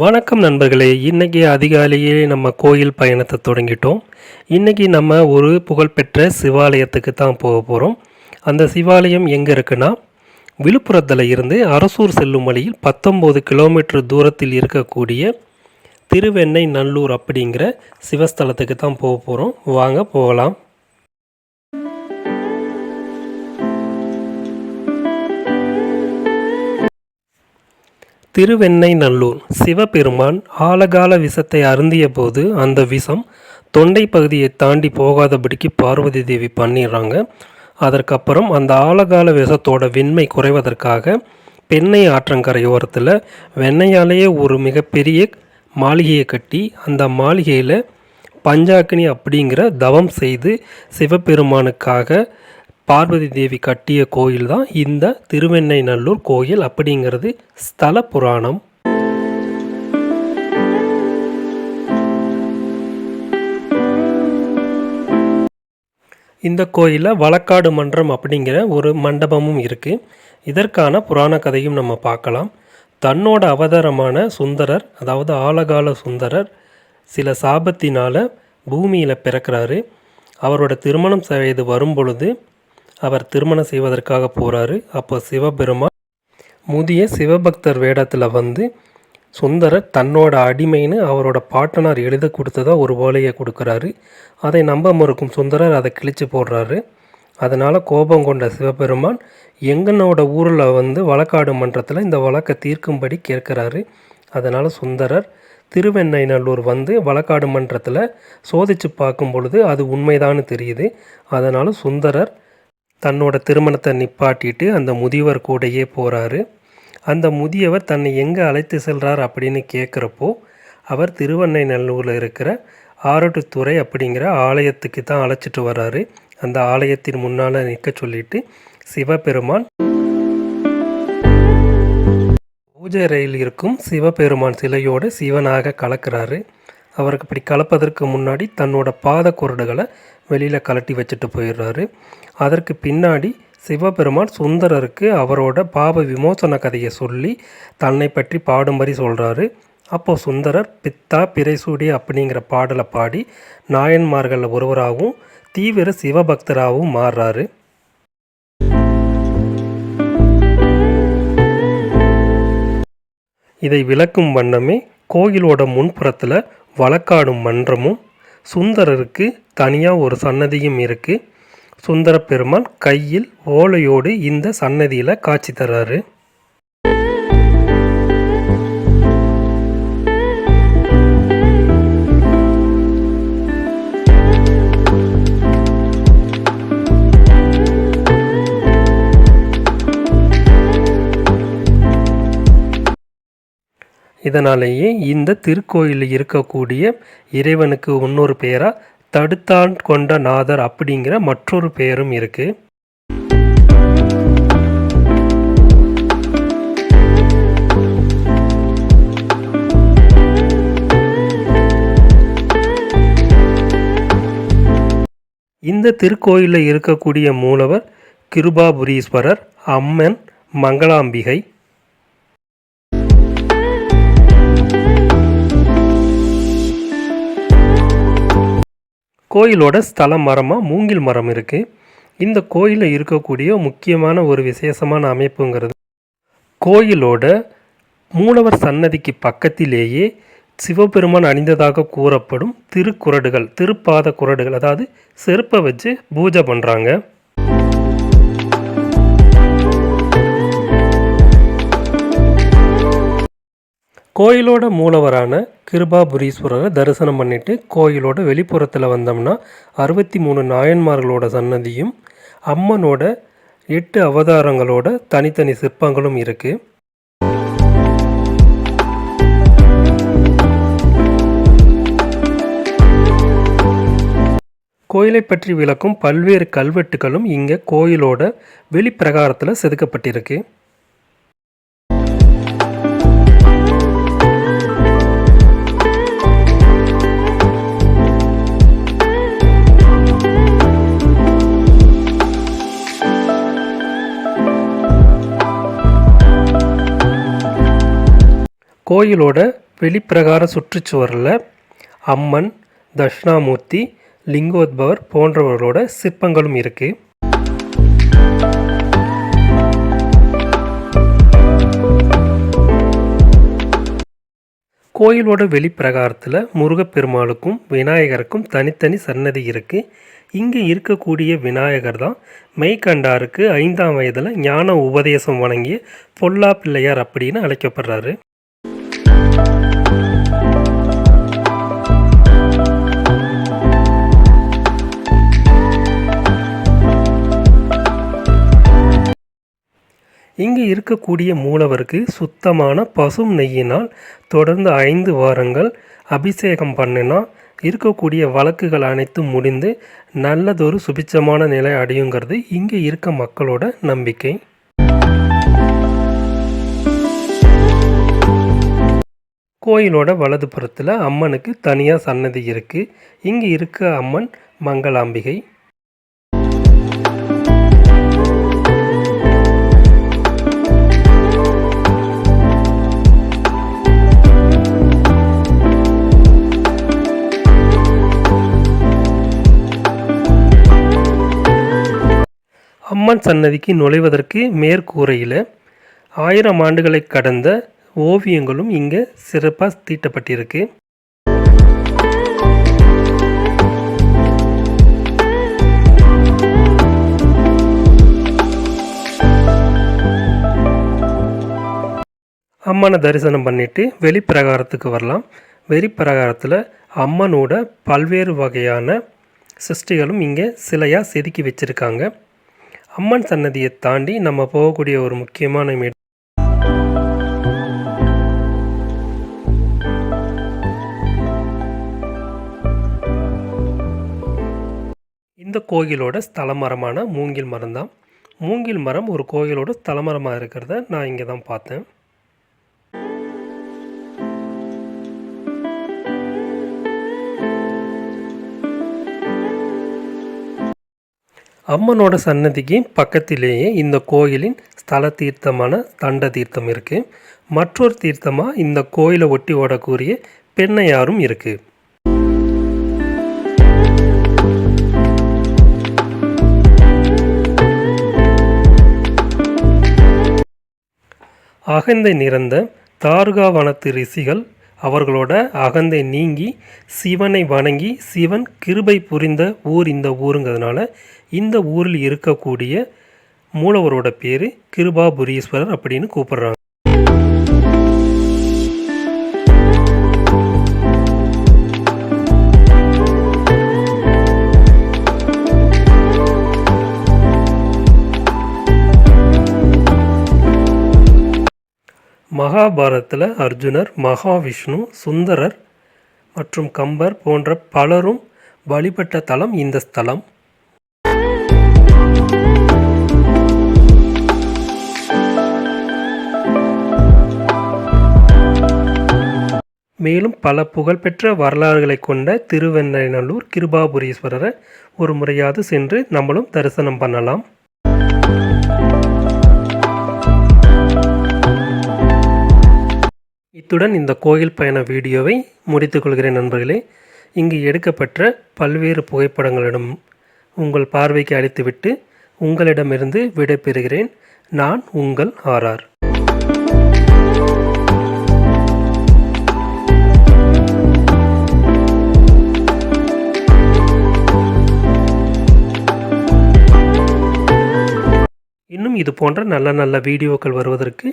வணக்கம் நண்பர்களே. இன்றைக்கி அதிகாலையே நம்ம கோயில் பயணத்தை தொடங்கிட்டோம். இன்றைக்கி நம்ம ஒரு புகழ்பெற்ற சிவாலயத்துக்கு தான் போக போகிறோம். அந்த சிவாலயம் எங்கே இருக்குன்னா, விழுப்புரத்தில் இருந்து அரசூர் செல்லும் வழியில் 19 கிலோமீட்டர் தூரத்தில் இருக்கக்கூடிய திருவெண்ணை நல்லூர் அப்படிங்கிற சிவஸ்தலத்துக்கு தான் போக போகிறோம். வாங்க போகலாம். திருவெண்ணை நல்லூர் சிவபெருமான் ஆலகால விஷத்தை அருந்திய போது அந்த விஷம் தொண்டை பகுதியை தாண்டி போகாதபடிக்கு பார்வதி தேவி பண்ணிடுறாங்க. அதற்கப்புறம் அந்த ஆலகால விஷத்தோட வெண்மை குறைவதற்காக பெண்ணை ஆற்றங்கரையோரத்தில் வெண்ணையாலேயே ஒரு மிகப்பெரிய மாளிகையை கட்டி அந்த மாளிகையில் பஞ்சாக்கினி அப்படிங்கிற தவம் செய்து சிவபெருமானுக்காக பார்வதி தேவி கட்டிய கோயில் தான் இந்த திருவெண்ணை நல்லூர் கோயில் அப்படிங்கிறது ஸ்தல புராணம். இந்த கோயிலில் வழக்காடு மன்றம் அப்படிங்கிற ஒரு மண்டபமும் இருக்குது. இதற்கான புராண கதையும் நம்ம பார்க்கலாம். தன்னோட அவதாரமான சுந்தரர், அதாவது ஆலகால சுந்தரர், சில சாபத்தினால் பூமியில் பிறக்கிறாரு. அவரோட திருமணம் வயது வரும் பொழுது அவர் திருமணம் செய்வதற்காக போகிறாரு. அப்போ சிவபெருமான் முதிய சிவபக்தர் வேடத்தில் வந்து சுந்தரர் தன்னோட அடிமைன்னு அவரோட பாட்டனார் எழுத கொடுத்ததா ஒரு ஓலையை கொடுக்குறாரு. அதை நம்ப மறுக்கும் சுந்தரர் அதை கிழிச்சு போடுறாரு. அதனால் கோபம் கொண்ட சிவபெருமான் எங்கனோட ஊரில் வந்து வழக்காடு மன்றத்தில் இந்த வழக்கை தீர்க்கும்படி கேட்குறாரு. அதனால் சுந்தரர் திருவெண்ணை நல்லூர் வந்து வழக்காடு மன்றத்தில் சோதித்து பார்க்கும் பொழுது அது உண்மைதான்னு தெரியுது. அதனால் சுந்தரர் தன்னோட திருமணத்தை நிப்பாட்டிட்டு அந்த முதியவர் கூடையே போகிறாரு. அந்த முதியவர் தன்னை எங்கே அழைத்து செல்கிறார் அப்படின்னு கேட்குறப்போ அவர் திருவெண்ணை நல்லூரில் இருக்கிற ஆரட்டுத்துறை அப்படிங்கிற ஆலயத்துக்கு தான் அழைச்சிட்டு வர்றாரு. அந்த ஆலயத்தின் முன்னால் நிற்க சொல்லிட்டு சிவபெருமான் பூஜை அறையில் இருக்கும் சிவபெருமான் சிலையோடு சிவனாக கலக்கிறாரு. அவருக்கு இப்படி கலப்பதற்கு முன்னாடி தன்னோட பாத குரடுகளை வெளியில் கலட்டி வச்சுட்டு போயிடுறாரு. அதற்கு பின்னாடி சிவபெருமான் சுந்தரருக்கு அவரோட பாவ விமோசன கதையை சொல்லி தன்னை பற்றி பாடும்படி சொல்கிறாரு. அப்போது சுந்தரர் பித்தா பிறைசூடி அப்படிங்கிற பாடலை பாடி நாயன்மார்களில் ஒருவராகவும் தீவிர சிவபக்தராகவும் மாறுறாரு. இதை விளக்கும் வண்ணமே கோயிலோட முன்புறத்தில் வழக்காடும் மன்றமும் சுந்தரருக்கு தனியாக ஒரு சன்னதியும் இருக்குது. சுந்தர பெருமான் கையில் ஓலையோடு இந்த சன்னதியில் காட்சி தர்றாரு. இதனாலேயே இந்த திருக்கோயிலில் இருக்கக்கூடிய இறைவனுக்கு இன்னொரு பெயராக தடுத்தான் கொண்ட நாதர் அப்படிங்கிற மற்றொரு பெயரும் இருக்குது. இந்த திருக்கோயிலில் இருக்கக்கூடிய மூலவர் கிருபாபுரீஸ்வரர், அம்மன் மங்களாம்பிகை. கோயிலோட ஸ்தல மரமாக மூங்கில் மரம் இருக்குது. இந்த கோயிலில் இருக்கக்கூடிய முக்கியமான ஒரு விசேஷமான அமைப்புங்கிறது, கோயிலோட மூலவர் சன்னதிக்கு பக்கத்திலேயே சிவபெருமான் அணிந்ததாக கூறப்படும் திருக்குறடுகள், திருப்பாத குறடுகள், அதாவது செருப்பை வச்சு பூஜை பண்ணுறாங்க. கோயிலோட மூலவரான கிருபாபுரீஸ்வரரை தரிசனம் பண்ணிவிட்டு கோயிலோட வெளிப்புறத்தில் வந்தோம்னா 63 நாயன்மார்களோட சன்னதியும் அம்மனோட 8 அவதாரங்களோட தனித்தனி சிற்பங்களும் இருக்குது. கோயிலை பற்றி விளக்கும் பல்வேறு கல்வெட்டுகளும் இங்கே கோயிலோட வெளிப்பிரகாரத்தில் செதுக்கப்பட்டிருக்கு. கோயிலோட வெளிப்பிரகார சுற்றுச்சுவரில் அம்மன், தட்சிணாமூர்த்தி, லிங்கோத்பவர் போன்றவர்களோட சிற்பங்களும் இருக்குது. கோயிலோட வெளிப்பிரகாரத்தில் முருகப்பெருமாளுக்கும் விநாயகருக்கும் தனித்தனி சன்னதி இருக்குது. இங்கே இருக்கக்கூடிய விநாயகர் தான் மெய்கண்டாருக்கு 5ஆம் வயதில் ஞான உபதேசம் வழங்கிய பொல்லா பிள்ளையார் அப்படின்னு அழைக்கப்படுறாரு. இங்கே இருக்கக்கூடிய மூலவருக்கு சுத்தமான பசும் நெய்யினால் தொடர்ந்து 5 வாரங்கள் அபிஷேகம் பண்ணினா இருக்கக்கூடிய வழக்குகள் அனைத்தும் முடிந்து நல்லதொரு சுபிட்சமான நிலை அடையுங்கிறது இங்கே இருக்க மக்களோட நம்பிக்கை. கோயிலோட வலதுபுறத்தில் அம்மனுக்கு தனியாக சன்னதி இருக்குது. இங்கே இருக்க அம்மன் மங்களாம்பிகை. அம்மன் சன்னதிக்கு நுழைவதற்கு மேற்கூரையில் 1000 ஆண்டுகளை கடந்த ஓவியங்களும் இங்கே சிறப்பாக தீட்டப்பட்டிருக்கு. அம்மனை தரிசனம் பண்ணிட்டு வெளிப்பிரகாரத்துக்கு வரலாம். வெளிப்பிரகாரத்தில் அம்மனோட பல்வேறு வகையான சிருஷ்டிகளும் இங்கே சிலையாக செதுக்கி வச்சுருக்காங்க. அம்மன் சன்னதியை தாண்டி நம்ம போகக்கூடிய ஒரு முக்கியமான இடம் இந்த கோயிலோட ஸ்தல மரமான மூங்கில் மரம் தான். மூங்கில் மரம் ஒரு கோயிலோட ஸ்தல மரமாக இருக்கிறத நான் இங்கே தான் பார்த்தேன். அம்மனோட சன்னதிக்கு பக்கத்திலேயே இந்த கோயிலின் ஸ்தல தீர்த்தமான தண்ட தீர்த்தம் இருக்குது. மற்றொரு தீர்த்தமாக இந்த கோயிலை ஒட்டி ஓடக்கூடிய பெண்ணையாரும் இருக்குது. அகந்தை நிறைந்த தாருகாவனத்து ரிஷிகள் அவர்களோட அகந்தை நீங்கி சிவனை வணங்கி சிவன் கிருபை புரிந்த ஊர் இந்த ஊருங்கிறதுனால இந்த ஊரில் இருக்கக்கூடிய மூலவரோட பேர் கிருபாபுரீஸ்வரர் அப்படின்னு கூப்பிடுறாங்க. மகாபாரதத்தில் அர்ஜுனர், மகாவிஷ்ணு, சுந்தரர் மற்றும் கம்பர் போன்ற பலரும் வழிபட்ட தலம் இந்த ஸ்தலம். மேலும் பல புகழ்பெற்ற வரலாறுகளை கொண்ட திருவெண்ணநல்லூர் கிருபாபுரீஸ்வரரை ஒரு முறையாவது சென்று நம்மளும் தரிசனம் பண்ணலாம். இத்துடன் இந்த கோயில் பயண வீடியோவை முடித்துக்கொள்கிறேன் நண்பர்களே. இங்கு எடுக்கப்பட்ட பல்வேறு புகைப்படங்களிடம் உங்கள் பார்வைக்கு அளித்துவிட்டு உங்களிடமிருந்து விடைபெறுகிறேன். நான் உங்கள் ஆர்ஆர். இன்னும் இது போன்ற நல்ல நல்ல வீடியோக்கள் வருவதற்கு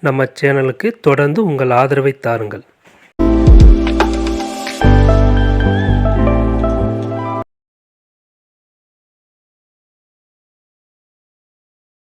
நம்ம சேனலுக்கு தொடர்ந்து உங்கள் ஆதரவை தாருங்கள்.